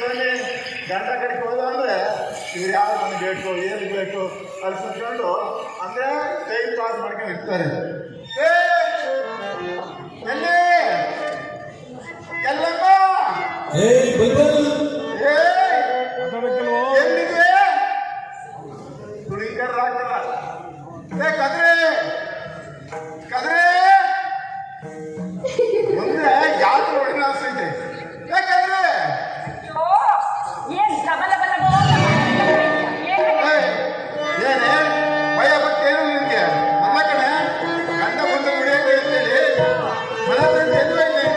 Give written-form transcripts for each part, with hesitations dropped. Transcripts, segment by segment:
ಮನೆಯಲ್ಲಿ ಗಂಡ ಕಡೆಗೆ ಹೋದ ಅಂದರೆ ಇವ್ರು ಯಾರು ನನಗೆ ಬೇಕು ಏನು ಬೇಕು ಅಲ್ಲಿ ಕುತ್ಕೊಂಡು ಅಂದರೆ ಟೈಮ್ ಪಾಸ್ ಮಾಡ್ಕೊಂಡು ಇರ್ತಾರೆ. ಎಲ್ಲಿ ಎಲ್ಲಮ್ಮ ಎಲ್ಲಿದೆ ತುಳಿಕರ್ ಹಾಕಲ್ಲ ಕದ್ರೆ ಕದ್ರೆ ಮುಂದೆ ಯಾರು ಹೊಡಿನ ಅನ್ಸೈತೆ ಯಾಕಂದ್ರೆ ಏನೇ ಭಯ ಬರ್ತೇನು ನಿನ್ಗೆ ನನ್ನ ಕಡೆ ಗಂಡ ಬಂದು ಮುಡಿಯಕ್ಕೆ ಅಂತೇಳಿ ಮನೆ ತಂದು ಎದುರು ಇಲ್ಲ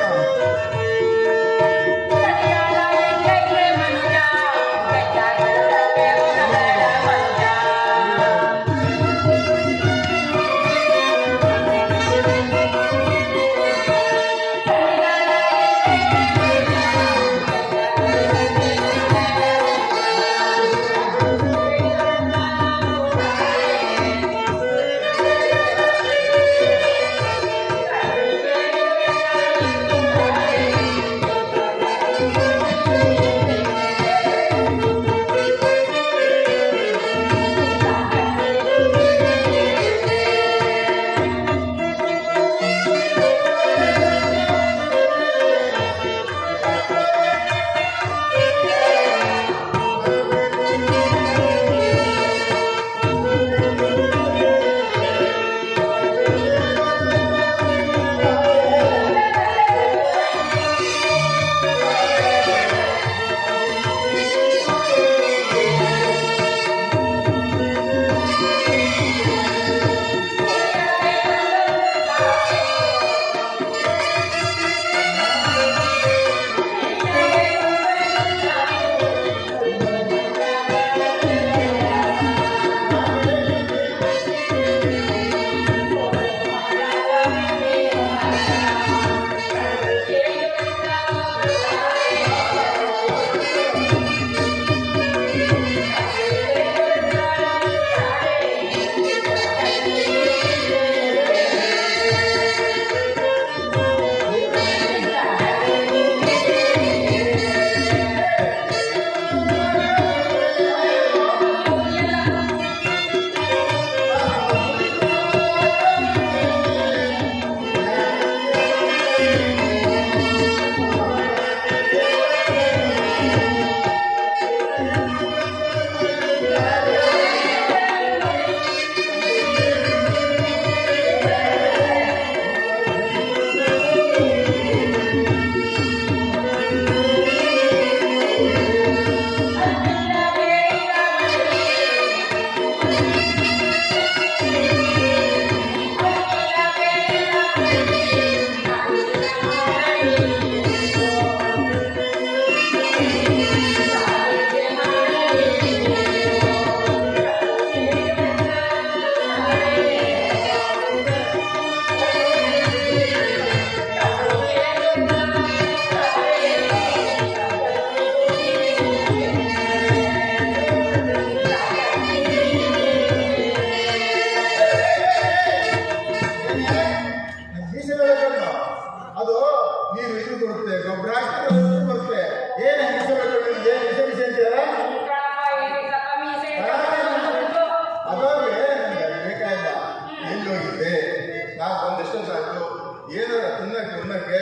ಏನಾರ ತಿನ್ನಕ್ಕೆ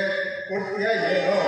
ಕೊಡ್ತೀಯಾ ಏನು?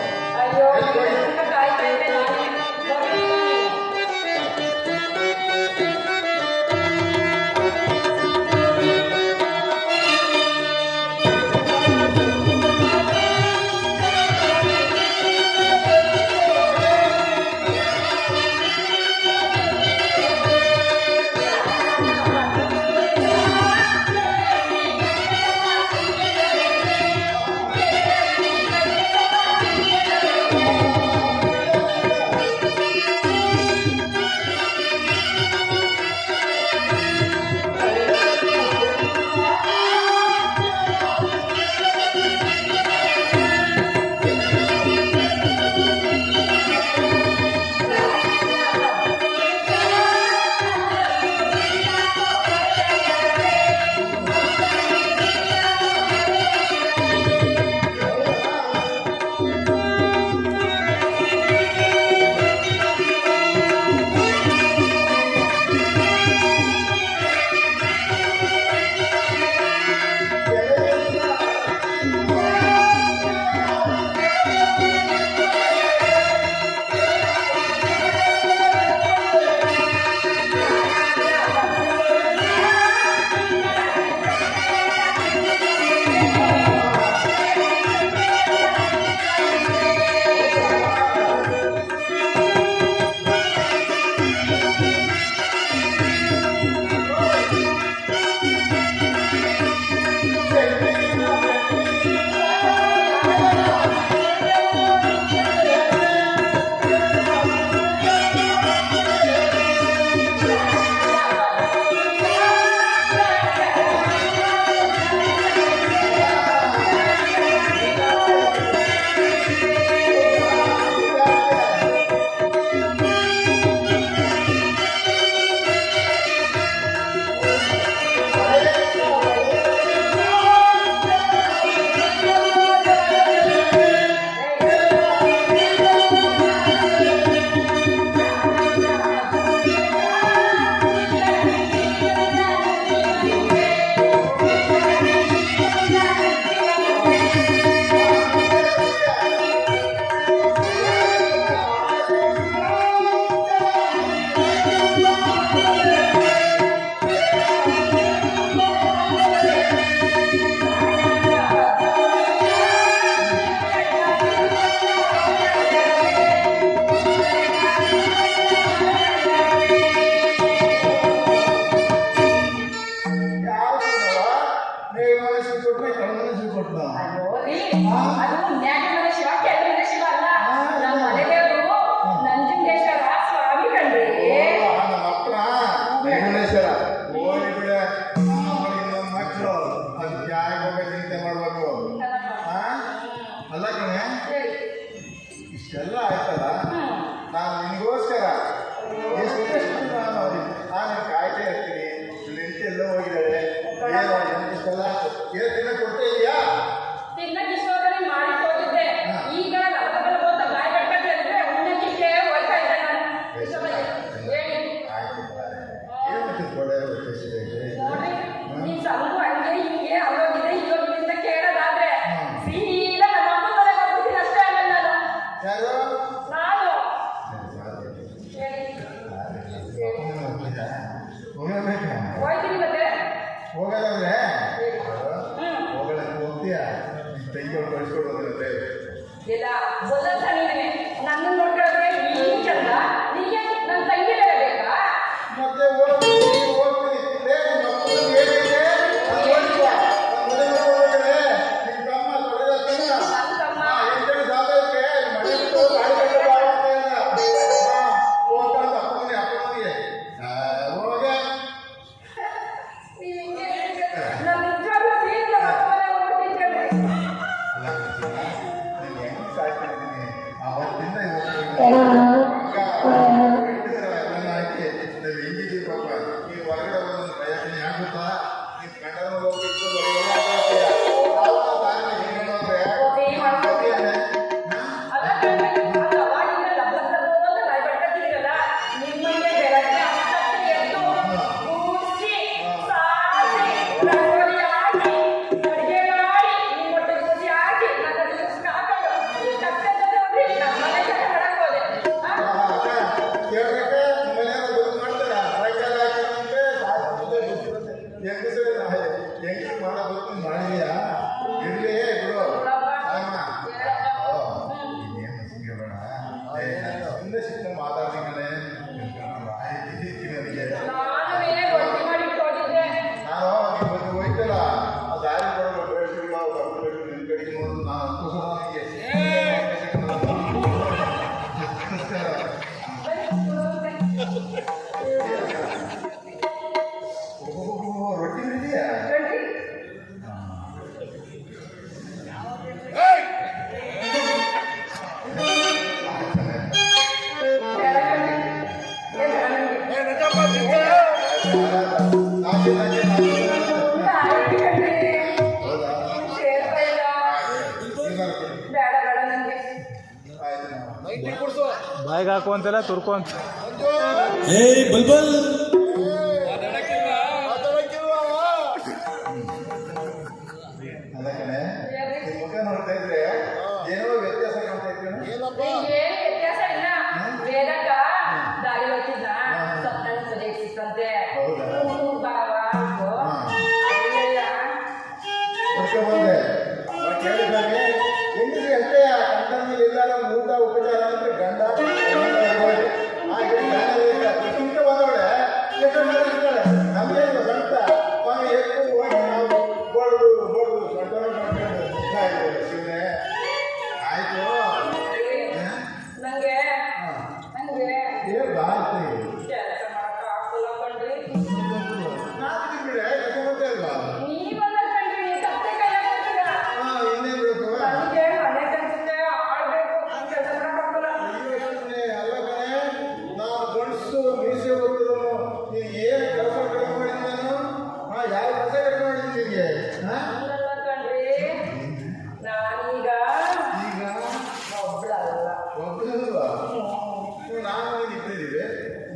ಕಳಿಸ್ಕೊಡೋದಂತೆ. ಇಲ್ಲ ಬದಲ್ಸ ನೀನೆ ನನ್ನ ನೋಡ್ಕೊಂಡ್ರೆ ನೀನ್ ಚಂದ ನೀಗೆ ನನ್ನ ತಂಗಿ ಬೇರೆ ಬೇಕಾ? ಮತ್ತೆ ಹೋಗ್ತೀನಿ ಏನಿದೆ ಬಾಯಿಗೆ ಹಾಕುವಂತೆಲ್ಲ ತುರ್ಕೊಂತ ಬಲ್ಬಲ್ ನೋಡ್ತಾ ಇದ್ರೆ ಏನೋ ವ್ಯತ್ಯಾಸ ಕಾಣ್ತಾ ಇದ್ರೆ ವ್ಯತ್ಯಾಸ ಇಲ್ಲ ವೇದಕ್ಕ ದಾರಿ ಹೋಗ್ತಿದ್ದ ಸಪ್ತನ ಮದುವೆ ಸಿಕ್ಕಂತೆ ಬಂದೆ ಕೇಳಿದಾಗ ಹೆಂಗಸಿ ಅಷ್ಟೇ ಕಂಡ ಮೇಲೆ ಇಲ್ಲ ಊಟ ಉಪಚಾರ ಅಂದ್ರೆ ಗಂಡ ಇಂತ ಬಂದವಳೆ ಎಷ್ಟು ಮಾಡಿರ್ತಾಳೆ ನಮಗೆ ಗಂಟ ಎಷ್ಟು ಹೋಗಿ ನಾವು ಬೋಳ್ದು ಗಂಟ ಮಾಡ್ಕೊಂಡು ಶಿವನೇ ಆಯ್ತು ನಂಗೆ ಬಾಳ್ತಿ ಕೆಲಸ ಮಾಡಕ್ಕ ಆಗ್ತಿಲ್ಲ ಕಣ್ರಿ. ನಾಲ್ಕು ಬಿಡೆ ಕೆಲಸ ಮಾಡ್ತಾ ಇಲ್ವಾ ನೀವ್ ಬಂದ ಕಣ್ರಿ, ನೀವ್ ತಪ್ಪೆ ಕೈ ಹಾಕ್ತೀರಾ. ಇನ್ನೇನ್ ಬೇಕು ನನಗೆ ಮನೆ ಕೆಲ್ಸಕ್ಕೆ ಆಳ್ಬೇಕು, ಕೆಲಸ ಮಾಡಕ್ಕಾಗಲ್ಲ. ಅಲ್ಲ ಕಣೆ ನಾನು ಗಂಡಸು ಮೀಸೆ ಗೊತ್ತಿರೋನು ನೀನು ಏನು ಕೆಲಸ ಕಡಿಮೆ ಮಾಡಿದ್ದೀನಿ ನಾನು ಯಾವ ಕೆಲಸ ಕಡಿಮೆ ಮಾಡಿದ್ದೀನಿ ನಿನಗೆ ಹಂಗಲ್ಲ ಕಣ್ರಿ, ನಾನೀಗ ಈಗ ಒಬ್ಳಲ್ಲ. ಒಬ್ಬರಲ್ವಾ ನಾನು ನೀನು ಇಟ್ಟಿದ್ದೀವಿ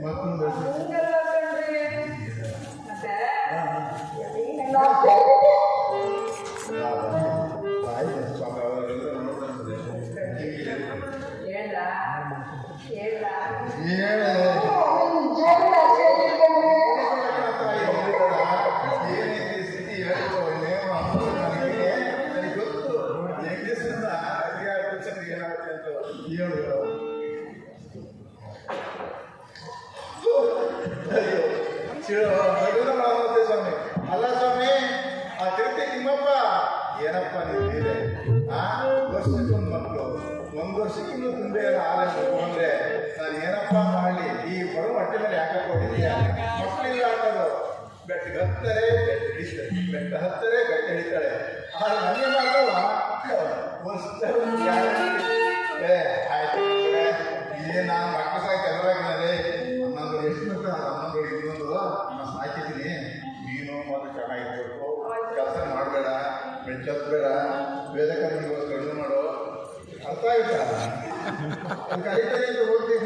ಮಕ್ಕಳು ಬೆಳೆಸಿ ಹಂಗಲ್ಲ ಕಣ್ರಿ. ಮತ್ತೆ ಸ್ವಾಮಿ ಅವರೆಲ್ಲ ನೋಡ್ತಾರೆ ಹೇಳ್ದ ಹೇಳ್ದ ಸ್ವಾಮಿ ಅಲ್ಲ ಸ್ವಾಮಿ ಆ ತಿರುಪತಿ ತಿಮ್ಮಪ್ಪ ಏನಪ್ಪ ನೀವಿದೆ ವರ್ಷಕ್ಕೊಂದು ಮಕ್ಕಳು ಒಂದು ವರ್ಷಕ್ಕಿನ್ನೂ ತುಂಬೆ ಅಂದ್ರೆ ನಾನು ಏನಪ್ಪ ಮಾಡಲಿ ಈ ಬರೋ ಹೊಟ್ಟೆ ಮೇಲೆ ಯಾಕೆ ಕೊಟ್ಟಿದ್ದೀಯ ಮಕ್ಕಳಿಲ್ಲ ಅನ್ನೋದು ಬೆಟ್ಟಗೆ ಹತ್ತಾರೆ ಬೆಟ್ಟ ಹಿಡಿತಾರೆ ಬೆಟ್ಟ ಹತ್ತಾರೆ ಬೆಟ್ಟ ಹಿಡಿತಾಳೆ ಆದ್ರೆ ನನಗೆ ಮಾಡಲ್ಲ ಆಯ್ತು ಇದೇ ನಾನು ಮಕ್ಕಳು ಸಾಕಿ ಕೆಲವಾಗಿದ್ದಾರೆ ನನ್ನದು ಎಷ್ಟು ಬೇಕು ಹನ್ನೊಂದು ಇನ್ನೊಂದು ನಾನು ಸಾಕಿದ್ದೀನಿ ನೀನು ಮೊದಲು ಚೆನ್ನಾಗಿರ್ಬೇಕು ಕೆಲಸ ಮಾಡಬೇಡ ಬೆಚ್ಚಬೇಡ ವೇದಕರ್ಮಿಗೋಸ್ಕರ ಕಡಿಮೆ ಮಾಡು ಅರ್ಥ ಆಯ್ತಾ ಕಲಿತಾರೆ ಅಂತ ಹೋಗ್ತೀನಿ